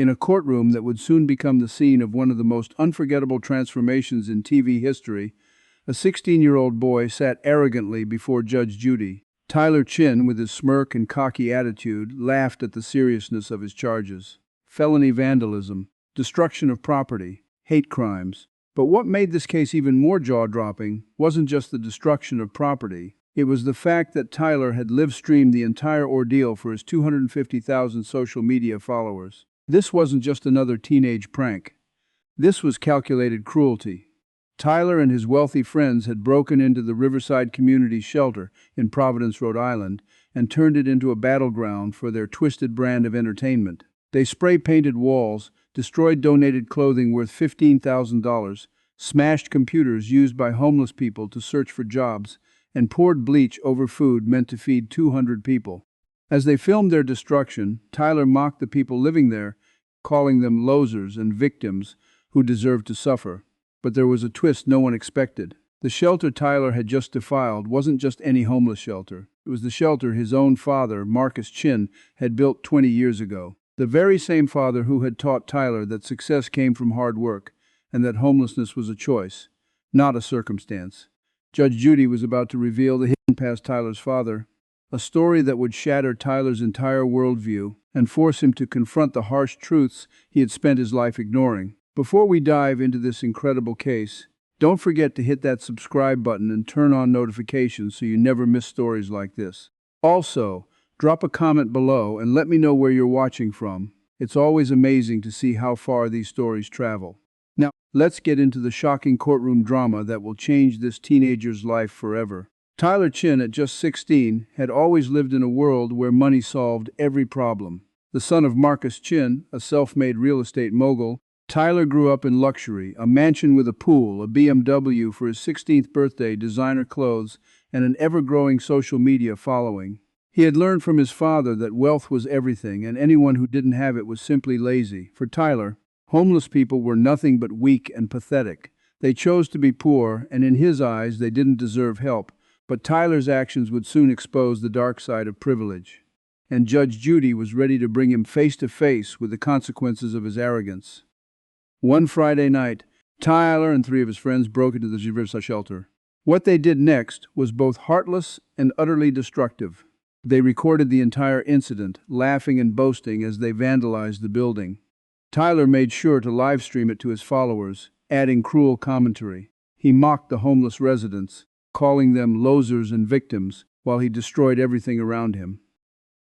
In a courtroom that would soon become the scene of one of the most unforgettable transformations in TV history, a 16-year-old boy sat arrogantly before Judge Judy. Tyler Chin, with his smirk and cocky attitude, laughed at the seriousness of his charges. Felony vandalism, destruction of property, hate crimes. But what made this case even more jaw-dropping wasn't just the destruction of property. It was the fact that Tyler had live-streamed the entire ordeal for his 250,000 social media followers. This wasn't just another teenage prank. This was calculated cruelty. Tyler and his wealthy friends had broken into the Riverside Community Shelter in Providence, Rhode Island, and turned it into a battleground for their twisted brand of entertainment. They spray-painted walls, destroyed donated clothing worth $15,000, smashed computers used by homeless people to search for jobs, and poured bleach over food meant to feed 200 people. As they filmed their destruction, Tyler mocked the people living there, calling them losers and victims who deserved to suffer. But there was a twist no one expected. The shelter Tyler had just defiled wasn't just any homeless shelter. It was the shelter his own father, Marcus Chin, had built 20 years ago. The very same father who had taught Tyler that success came from hard work and that homelessness was a choice, not a circumstance. Judge Judy was about to reveal the hidden past Tyler's father, a story that would shatter Tyler's entire worldview and force him to confront the harsh truths he had spent his life ignoring. Before we dive into this incredible case, don't forget to hit that subscribe button and turn on notifications so you never miss stories like this. Also, drop a comment below and let me know where you're watching from. It's always amazing to see how far these stories travel. Now, let's get into the shocking courtroom drama that will change this teenager's life forever. Tyler Chin, at just 16, had always lived in a world where money solved every problem. The son of Marcus Chin, a self-made real estate mogul, Tyler grew up in luxury, a mansion with a pool, a BMW for his 16th birthday, designer clothes, and an ever-growing social media following. He had learned from his father that wealth was everything, and anyone who didn't have it was simply lazy. For Tyler, homeless people were nothing but weak and pathetic. They chose to be poor, and in his eyes, they didn't deserve help. But Tyler's actions would soon expose the dark side of privilege. And Judge Judy was ready to bring him face to face with the consequences of his arrogance. One Friday night, Tyler and 3 of his friends broke into the Riverside shelter. What they did next was both heartless and utterly destructive. They recorded the entire incident, laughing and boasting as they vandalized the building. Tyler made sure to live stream it to his followers, adding cruel commentary. He mocked the homeless residents, calling them losers and victims, while he destroyed everything around him.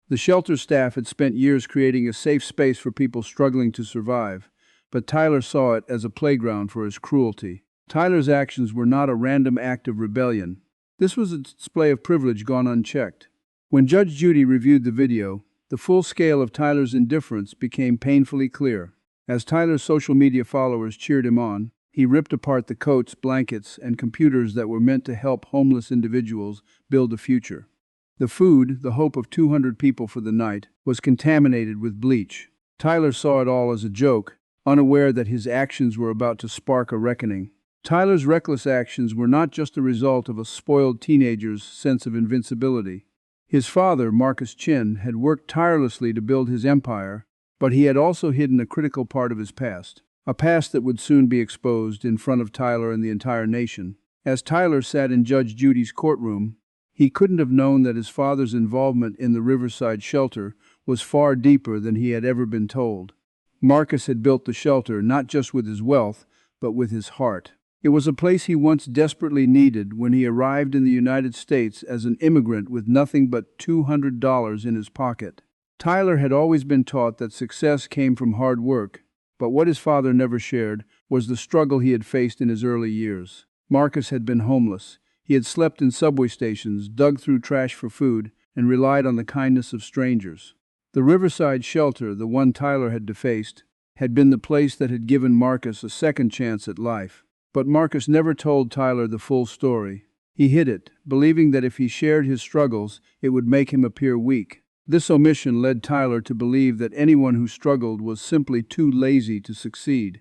The shelter staff had spent years creating a safe space for people struggling to survive, but Tyler saw it as a playground for his cruelty. Tyler's actions were not a random act of rebellion. This was a display of privilege gone unchecked. When Judge Judy reviewed the video, the full scale of Tyler's indifference became painfully clear. As Tyler's social media followers cheered him on, he ripped apart the coats, blankets, and computers that were meant to help homeless individuals build a future. The food, the hope of 200 people for the night, was contaminated with bleach. Tyler saw it all as a joke, unaware that his actions were about to spark a reckoning. Tyler's reckless actions were not just the result of a spoiled teenager's sense of invincibility. His father, Marcus Chin, had worked tirelessly to build his empire, but he had also hidden a critical part of his past. A past that would soon be exposed in front of Tyler and the entire nation. As Tyler sat in Judge Judy's courtroom, he couldn't have known that his father's involvement in the Riverside shelter was far deeper than he had ever been told. Marcus had built the shelter not just with his wealth, but with his heart. It was a place he once desperately needed when he arrived in the United States as an immigrant with nothing but $200 in his pocket. Tyler had always been taught that success came from hard work, but what his father never shared was the struggle he had faced in his early years. Marcus had been homeless. He had slept in subway stations, dug through trash for food, and relied on the kindness of strangers. The Riverside shelter, the one Tyler had defaced, had been the place that had given Marcus a second chance at life. But Marcus never told Tyler the full story. He hid it, believing that if he shared his struggles, it would make him appear weak. This omission led Tyler to believe that anyone who struggled was simply too lazy to succeed,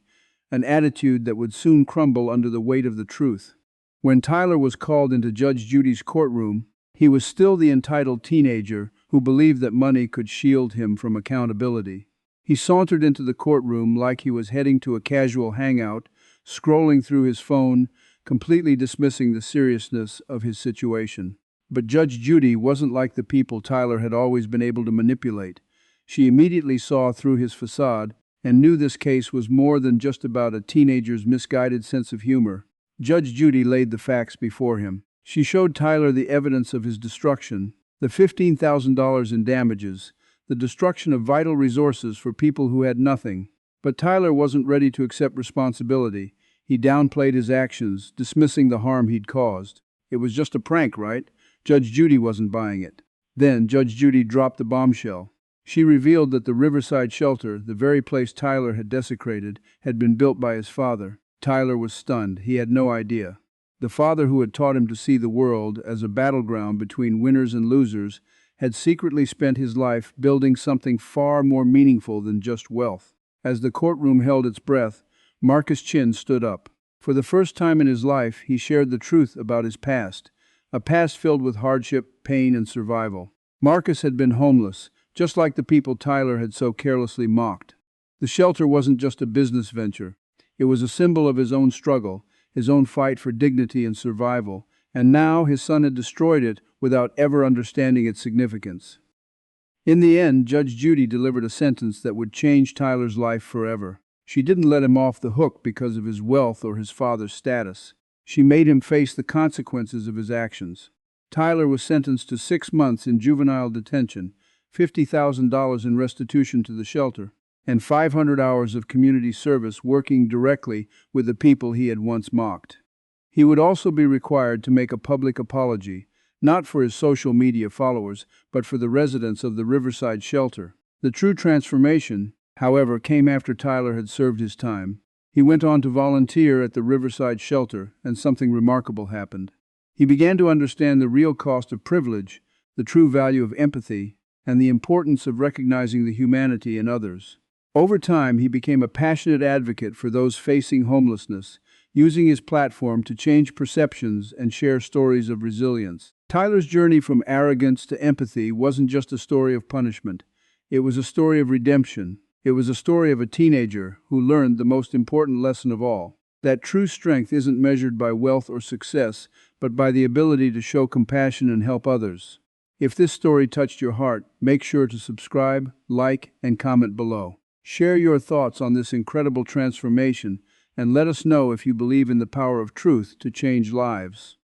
an attitude that would soon crumble under the weight of the truth. When Tyler was called into Judge Judy's courtroom, he was still the entitled teenager who believed that money could shield him from accountability. He sauntered into the courtroom like he was heading to a casual hangout, scrolling through his phone, completely dismissing the seriousness of his situation. But Judge Judy wasn't like the people Tyler had always been able to manipulate. She immediately saw through his facade and knew this case was more than just about a teenager's misguided sense of humor. Judge Judy laid the facts before him. She showed Tyler the evidence of his destruction, the $15,000 in damages, the destruction of vital resources for people who had nothing. But Tyler wasn't ready to accept responsibility. He downplayed his actions, dismissing the harm he'd caused. It was just a prank, right? Judge Judy wasn't buying it. Then Judge Judy dropped the bombshell. She revealed that the Riverside shelter, the very place Tyler had desecrated, had been built by his father. Tyler was stunned. He had no idea. The father who had taught him to see the world as a battleground between winners and losers had secretly spent his life building something far more meaningful than just wealth. As the courtroom held its breath, Marcus Chin stood up. For the first time in his life, he shared the truth about his past, a past filled with hardship, pain, and survival. Marcus had been homeless, just like the people Tyler had so carelessly mocked. The shelter wasn't just a business venture. It was a symbol of his own struggle, his own fight for dignity and survival, and now his son had destroyed it without ever understanding its significance. In the end, Judge Judy delivered a sentence that would change Tyler's life forever. She didn't let him off the hook because of his wealth or his father's status. She made him face the consequences of his actions. Tyler was sentenced to 6 months in juvenile detention, $50,000 in restitution to the shelter, and 500 hours of community service working directly with the people he had once mocked. He would also be required to make a public apology, not for his social media followers, but for the residents of the Riverside shelter. The true transformation, however, came after Tyler had served his time. He went on to volunteer at the Riverside shelter, and something remarkable happened. He began to understand the real cost of privilege, the true value of empathy, and the importance of recognizing the humanity in others. Over time, he became a passionate advocate for those facing homelessness, using his platform to change perceptions and share stories of resilience. Tyler's journey from arrogance to empathy wasn't just a story of punishment. It was a story of redemption. It was a story of a teenager who learned the most important lesson of all, that true strength isn't measured by wealth or success, but by the ability to show compassion and help others. If this story touched your heart, make sure to subscribe, like, and comment below. Share your thoughts on this incredible transformation, and let us know if you believe in the power of truth to change lives.